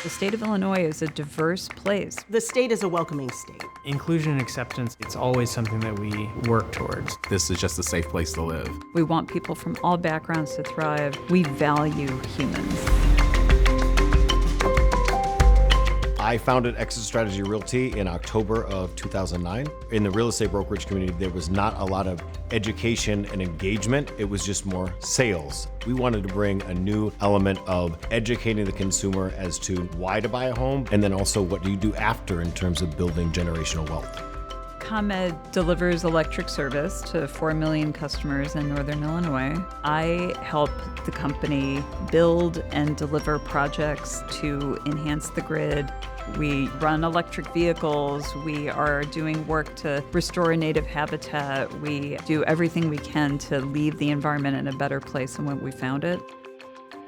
The state of Illinois is a diverse place. The state is a welcoming state. Inclusion and acceptance, it's always something that we work towards. This is just a safe place to live. We want people from all backgrounds to thrive. We value humans. I founded Exit Strategy Realty in October of 2009. In the real estate brokerage community, there was not a lot of education and engagement. It was just more sales. We wanted to bring a new element of educating the consumer as to why to buy a home, and then also what do you do after in terms of building generational wealth. ComEd delivers electric service to 4 million customers in Northern Illinois. I help the company build and deliver projects to enhance the grid. We run electric vehicles. We are doing work to restore native habitat. We do everything we can to leave the environment in a better place than when we found it.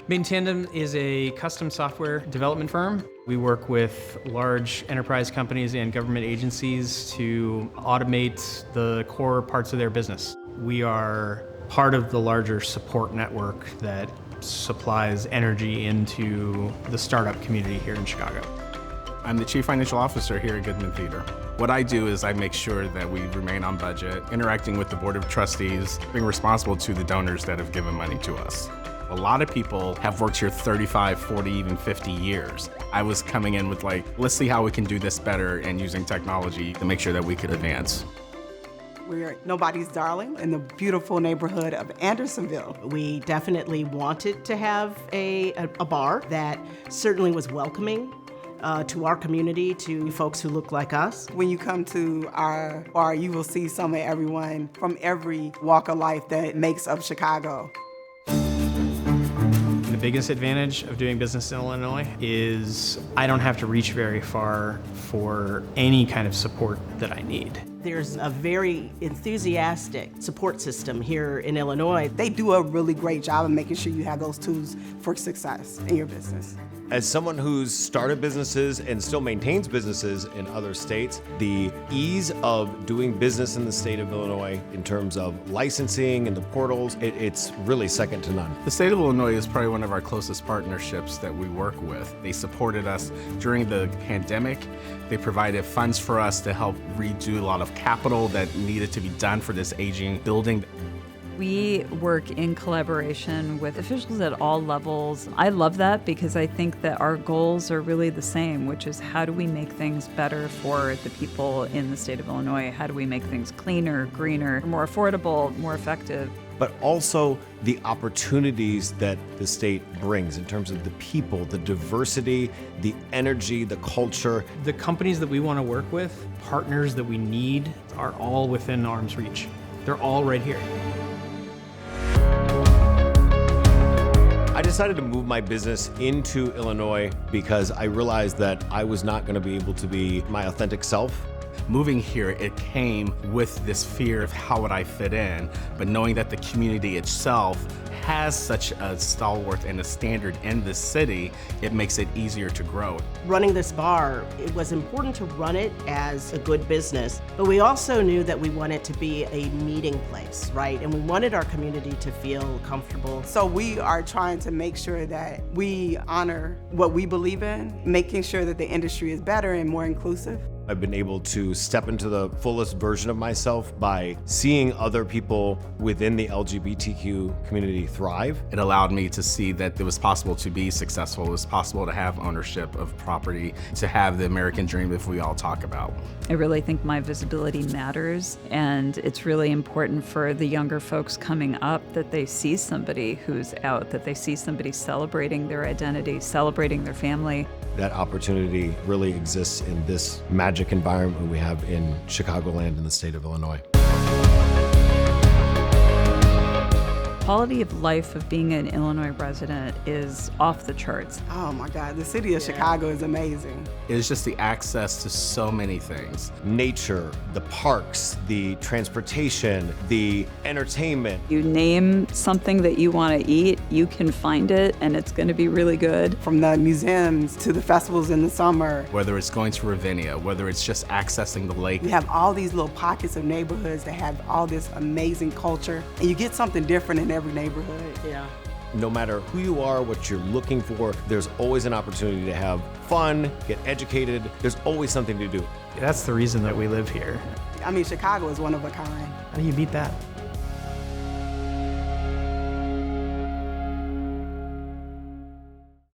Made in Tandem is a custom software development firm. We work with large enterprise companies and government agencies to automate the core parts of their business. We are part of the larger support network that supplies energy into the startup community here in Chicago. I'm the Chief Financial Officer here at Goodman Theater. What I do is I make sure that we remain on budget, interacting with the Board of Trustees, being responsible to the donors that have given money to us. A lot of people have worked here 35, 40, even 50 years. I was coming in with let's see how we can do this better and using technology to make sure that we could advance. We're nobody's darling in the beautiful neighborhood of Andersonville. We definitely wanted to have a bar that certainly was welcoming to our community, to folks who look like us. When you come to our bar, you will see some of everyone from every walk of life that makes up Chicago. The biggest advantage of doing business in Illinois is I don't have to reach very far for any kind of support that I need. There's a very enthusiastic support system here in Illinois. They do a really great job of making sure you have those tools for success in your business. As someone who's started businesses and still maintains businesses in other states, the ease of doing business in the state of Illinois in terms of licensing and the portals, it's really second to none. The state of Illinois is probably one of our closest partnerships that we work with. They supported us during the pandemic. They provided funds for us to help redo a lot of capital that needed to be done for this aging building. We work in collaboration with officials at all levels. I love that because I think that our goals are really the same, which is how do we make things better for the people in the state of Illinois? How do we make things cleaner, greener, more affordable, more effective? But also the opportunities that the state brings in terms of the people, the diversity, the energy, the culture. The companies that we want to work with, partners that we need, are all within arm's reach. They're all right here. I decided to move my business into Illinois because I realized that I was not going to be able to be my authentic self. Moving here, it came with this fear of how would I fit in, but knowing that the community itself has such a stalwart and a standard in this city, it makes it easier to grow. Running this bar, it was important to run it as a good business, but we also knew that we wanted to be a meeting place, right? And we wanted our community to feel comfortable. So we are trying to make sure that we honor what we believe in, making sure that the industry is better and more inclusive. I've been able to step into the fullest version of myself by seeing other people within the LGBTQ community thrive. It allowed me to see that it was possible to be successful. It was possible to have ownership of property, to have the American dream if we all talk about. I really think my visibility matters, and it's really important for the younger folks coming up that they see somebody who's out, that they see somebody celebrating their identity, celebrating their family. That opportunity really exists in this magic environment we have in Chicagoland in the state of Illinois. Quality of life of being an Illinois resident is off the charts. Oh my God, the city of Chicago is amazing. It's just the access to so many things. Nature, the parks, the transportation, the entertainment. You name something that you want to eat, you can find it, and it's going to be really good. From the museums to the festivals in the summer. Whether it's going to Ravinia, whether it's just accessing the lake. We have all these little pockets of neighborhoods that have all this amazing culture, and you get something different in every neighborhood. Yeah. no matter who you are, what you're looking for, there's always an opportunity to have fun, get educated. There's always something to do. That's the reason that we live here. I mean, Chicago is one of a kind. How do you beat that?